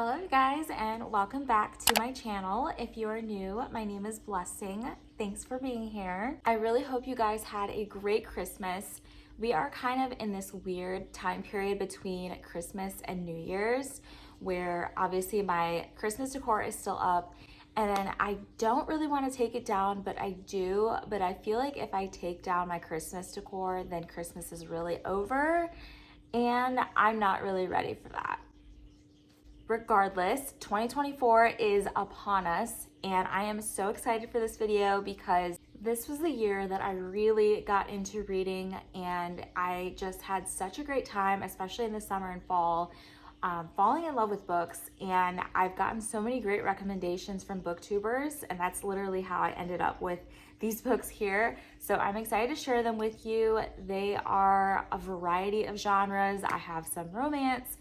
Hello guys, and welcome back to my channel. If you are new, my name is Blessing. Thanks for being here. I really hope you guys had a great Christmas. We are kind of in this weird time period between Christmas and New Year's where obviously my Christmas decor is still up, and then I don't really want to take it down, but I do. But I feel like if I take down my Christmas decor, then Christmas is really over, and I'm not really ready for that. Regardless, 2024 is upon us, and I am so excited for this video because this was the year that I really got into reading, and I just had such a great time, especially in the summer and fall, falling in love with books. And I've gotten so many great recommendations from booktubers, and that's literally how I ended up with these books here. So I'm excited to share them with you. They are a variety of genres. I have some romance,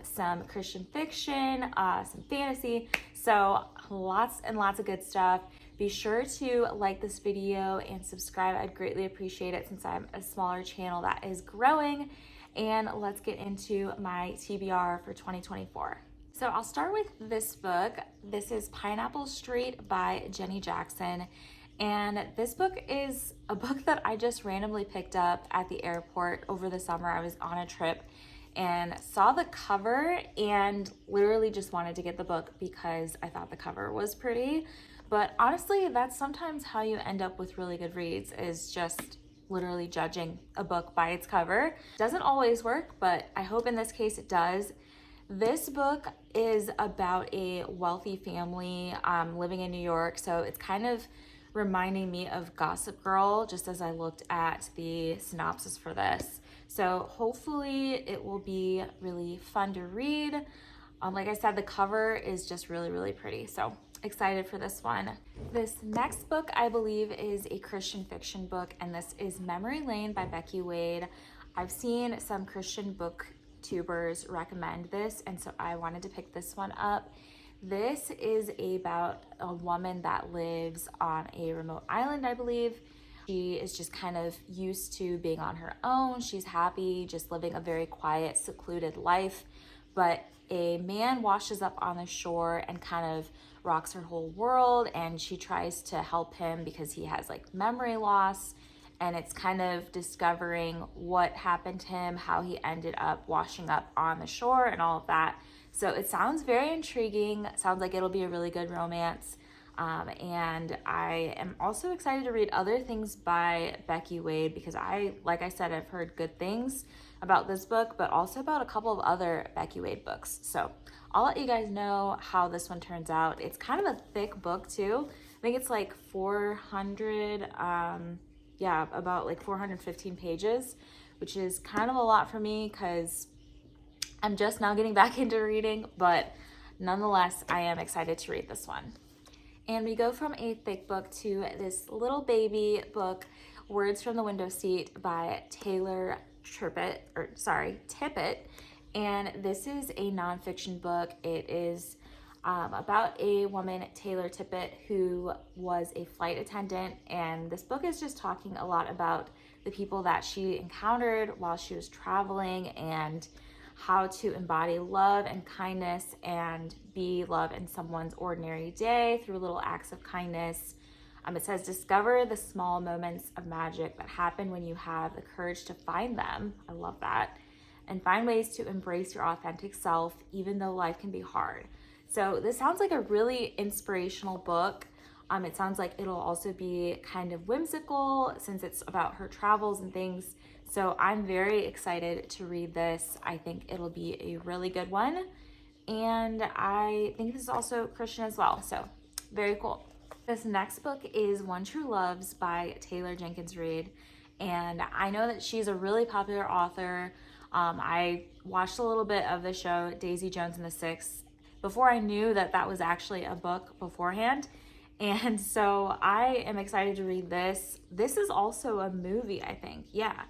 some Christian fiction, some fantasy, so lots and lots of good stuff. Be sure to like this video and subscribe. I'd greatly appreciate it since I'm a smaller channel that is growing. And let's get into my TBR for 2024. So I'll start with this book. This is Pineapple Street by Jenny Jackson. And this book is a book that I just randomly picked up at the airport over the summer. I was on a trip and saw the cover and literally just wanted to get the book because I thought the cover was pretty. But honestly, that's sometimes how you end up with really good reads, is just literally judging a book by its cover. Doesn't always work, but I hope in this case it does. This book is about a wealthy family living in New York, so it's kind of reminding me of Gossip Girl just as I looked at the synopsis for this. So hopefully it will be really fun to read. Like I said, the cover is just really, really pretty. So excited for this one. This next book, I believe, is a Christian fiction book, and this is Memory Lane by Becky Wade. I've seen some Christian booktubers recommend this, and so I wanted to pick this one up. This is about a woman that lives on a remote island, I believe. She is just kind of used to being on her own. She's happy, just living a very quiet, secluded life. But a man washes up on the shore and kind of rocks her whole world, and she tries to help him because he has like memory loss. And it's kind of discovering what happened to him, how he ended up washing up on the shore and all of that. So it sounds very intriguing. It sounds like it'll be a really good romance. And I am also excited to read other things by Becky Wade because like I said, I've heard good things about this book, but also about a couple of other Becky Wade books. So I'll let you guys know how this one turns out. It's kind of a thick book too. I think it's like 400, about like 415 pages, which is kind of a lot for me because I'm just now getting back into reading, but nonetheless, I am excited to read this one. And we go from a thick book to this little baby book, Words from the Window Seat by Tippett. And this is a nonfiction book. It is about a woman, Taylor Tippett, who was a flight attendant. And this book is just talking a lot about the people that she encountered while she was traveling and how to embody love and kindness and be love in someone's ordinary day through little acts of kindness. It says, discover the small moments of magic that happen when you have the courage to find them. I love that. And find ways to embrace your authentic self, even though life can be hard. So this sounds like a really inspirational book. It sounds like it'll also be kind of whimsical since it's about her travels and things. So I'm very excited to read this. I think it'll be a really good one. And I think this is also Christian as well. So very cool. This next book is One True Loves by Taylor Jenkins Reid. And I know that she's a really popular author. I watched a little bit of the show Daisy Jones and the Six before I knew that that was actually a book beforehand. And so I am excited to read this. This is also a movie, I think. Yeah.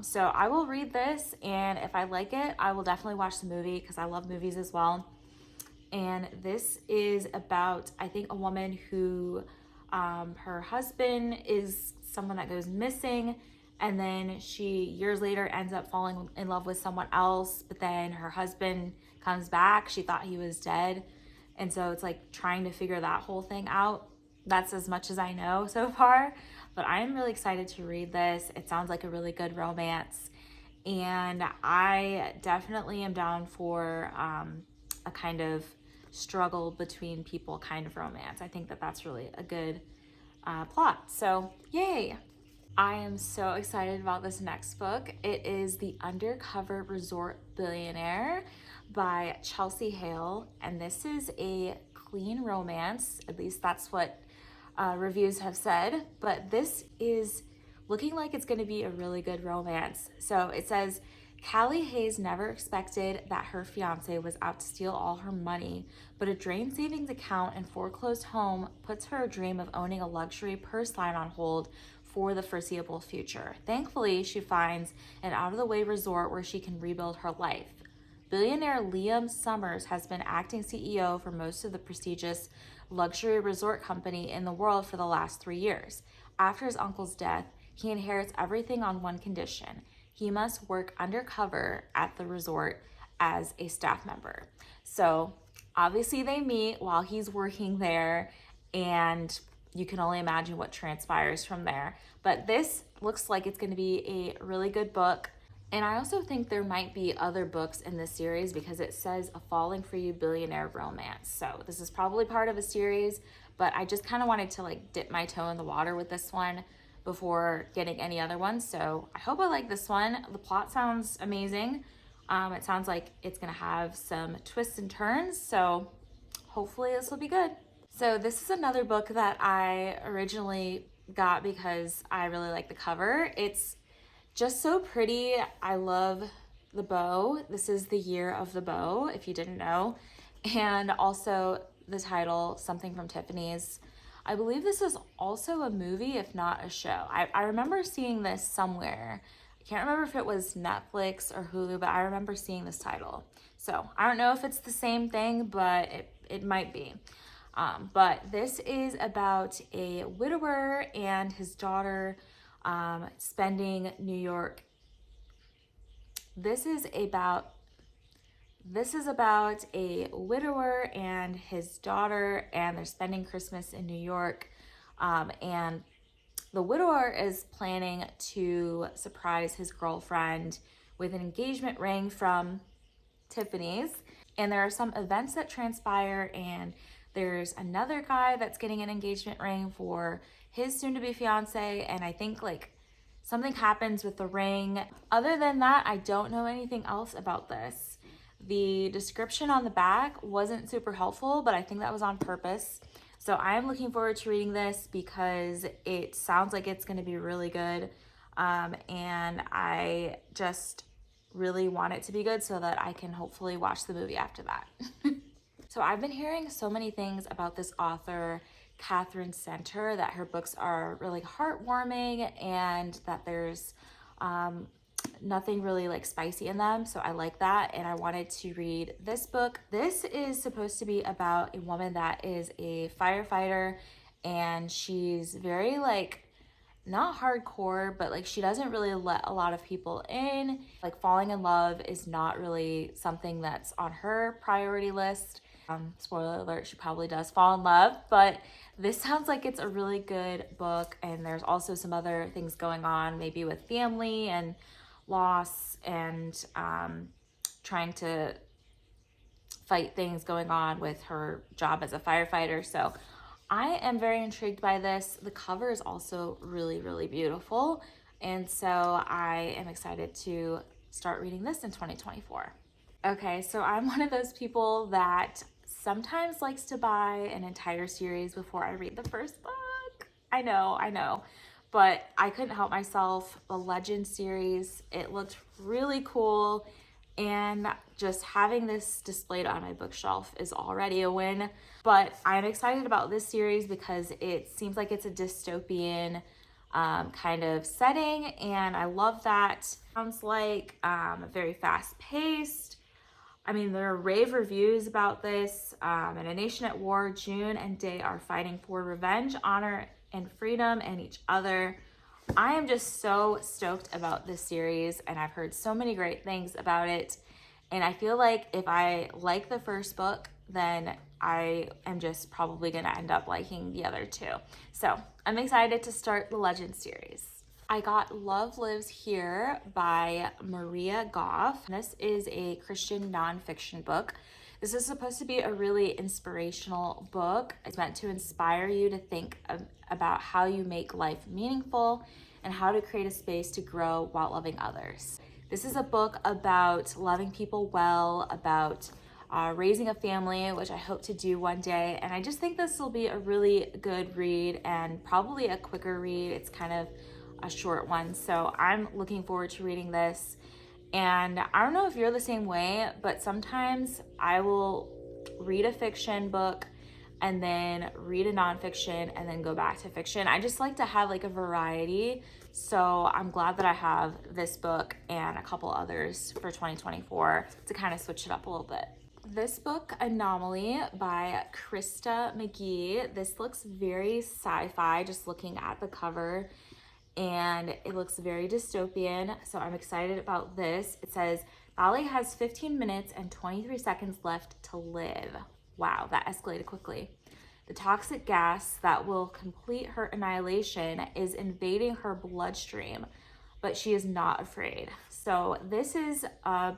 So I will read this, and if I like it, I will definitely watch the movie because I love movies as well. And this is about, I think, a woman who her husband is someone that goes missing, and then she years later ends up falling in love with someone else, but then her husband comes back. She thought he was dead, and so it's like trying to figure that whole thing out. That's as much as I know so far, but I'm really excited to read this. It sounds like a really good romance, and I definitely am down for a kind of struggle between people kind of romance. I think that that's really a good plot. So yay! I am so excited about this next book. It is The Undercover Resort Billionaire by Chelsea Hale, and this is a clean romance. At least that's what reviews have said, but this is looking like it's going to be a really good romance. So it says, Callie Hayes never expected that her fiance was out to steal all her money, but a drained savings account and foreclosed home puts her dream of owning a luxury purse line on hold for the foreseeable future. Thankfully, she finds an out-of-the-way resort where she can rebuild her life. Billionaire Liam Summers has been acting CEO for most of the prestigious luxury resort company in the world for the last 3 years. After his uncle's death, he inherits everything on one condition. He must work undercover at the resort as a staff member. So obviously they meet while he's working there, and you can only imagine what transpires from there. But this looks like it's going to be a really good book. And I also think there might be other books in this series because it says a falling for you billionaire romance. So this is probably part of a series, but I just kind of wanted to like dip my toe in the water with this one before getting any other ones. So I hope I like this one. The plot sounds amazing. It sounds like it's gonna have some twists and turns. So hopefully this will be good. So this is another book that I originally got because I really like the cover. It's just so pretty. I love the bow. This is The Year of the Bow, if you didn't know. And also the title, Something from Tiffany's. I believe this is also a movie, if not a show. I remember seeing this somewhere. I can't remember if it was Netflix or Hulu, but I remember seeing this title. So I don't know if it's the same thing, but it might be. But this is about a widower and his daughter spending New York. This is about a widower and his daughter, and they're spending Christmas in New York. And the widower is planning to surprise his girlfriend with an engagement ring from Tiffany's. And there are some events that transpire, and there's another guy that's getting an engagement ring for his soon-to-be fiance, and I think like something happens with the ring. Other than that, I don't know anything else about this. The description on the back wasn't super helpful, but I think that was on purpose. So I am looking forward to reading this because it sounds like it's going to be really good. And I just really want it to be good so that I can hopefully watch the movie after that. So I've been hearing so many things about this author, Catherine Center, that her books are really heartwarming and that there's nothing really like spicy in them. So I like that, and I wanted to read this book. This is supposed to be about a woman that is a firefighter, and she's very like not hardcore, but like she doesn't really let a lot of people in. Like falling in love is not really something that's on her priority list. Spoiler alert, she probably does fall in love, but this sounds like it's a really good book, and there's also some other things going on, maybe with family and loss and trying to fight things going on with her job as a firefighter. So I am very intrigued by this. The cover is also really, really beautiful, and so I am excited to start reading this in 2024. Okay, so I'm one of those people that sometimes likes to buy an entire series before I read the first book. I know, but I couldn't help myself. The Legend series, it looked really cool, and just having this displayed on my bookshelf is already a win. But I'm excited about this series because it seems like it's a dystopian kind of setting, and I love that. Sounds like very fast paced. I mean, there are rave reviews about this. In a nation at war, June and Day are fighting for revenge, honor, and freedom, and each other. I am just so stoked about this series, and I've heard so many great things about it. And I feel like if I like the first book, then I am just probably going to end up liking the other two. So I'm excited to start the Legend series. I got Love Lives Here by Maria Goff. This is a Christian nonfiction book. This is supposed to be a really inspirational book. It's meant to inspire you to think about how you make life meaningful and how to create a space to grow while loving others. This is a book about loving people well, about raising a family, which I hope to do one day. And I just think this will be a really good read and probably a quicker read. It's kind of a short one. So I'm looking forward to reading this. And I don't know if you're the same way, but sometimes I will read a fiction book and then read a nonfiction and then go back to fiction. I just like to have like a variety. So I'm glad that I have this book and a couple others for 2024 to kind of switch it up a little bit. This book, Anomaly by Krista McGee. This looks very sci-fi, just looking at the cover, and it looks very dystopian, so I'm excited about this. It says, Valley has 15 minutes and 23 seconds left to live. Wow, that escalated quickly. The toxic gas that will complete her annihilation is invading her bloodstream, but she is not afraid. So this is a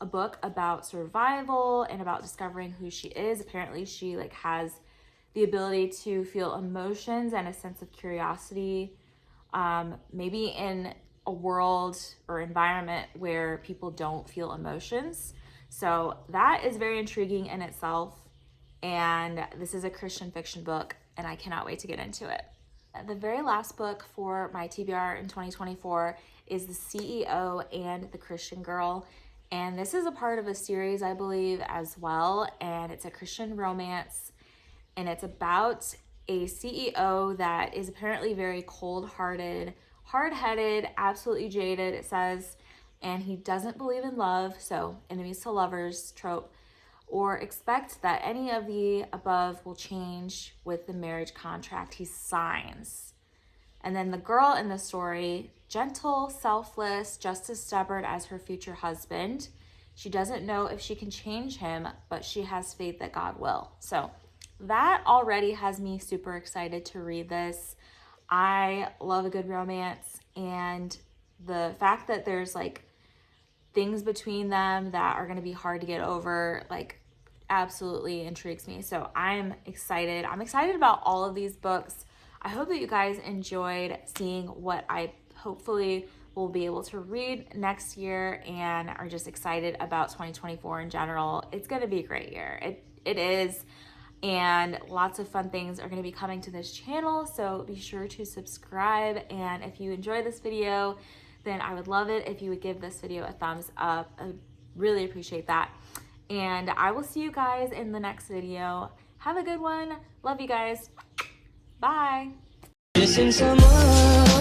book about survival and about discovering who she is. Apparently she has the ability to feel emotions and a sense of curiosity, maybe in a world or environment where people don't feel emotions. So that is very intriguing in itself. And this is a Christian fiction book, and I cannot wait to get into it. The very last book for my TBR in 2024 is The CEO and the Christian Girl. And this is a part of a series, I believe, as well. And it's a Christian romance. And it's about a CEO that is apparently very cold-hearted, hard-headed, absolutely jaded, it says. And he doesn't believe in love, so enemies to lovers trope, or expect that any of the above will change with the marriage contract he signs. And then the girl in the story, gentle, selfless, just as stubborn as her future husband. She doesn't know if she can change him, but she has faith that God will. So that already has me super excited to read this. I love a good romance, and the fact that there's things between them that are going to be hard to get over, absolutely intrigues me. So I'm excited. I'm excited about all of these books. I hope that you guys enjoyed seeing what I hopefully will be able to read next year and are just excited about 2024 in general. It's going to be a great year. It is. And lots of fun things are going to be coming to this channel. So be sure to subscribe. And if you enjoyed this video, then I would love it if you would give this video a thumbs up. I really appreciate that. And I will see you guys in the next video. Have a good one. Love you guys. Bye. Missing someone.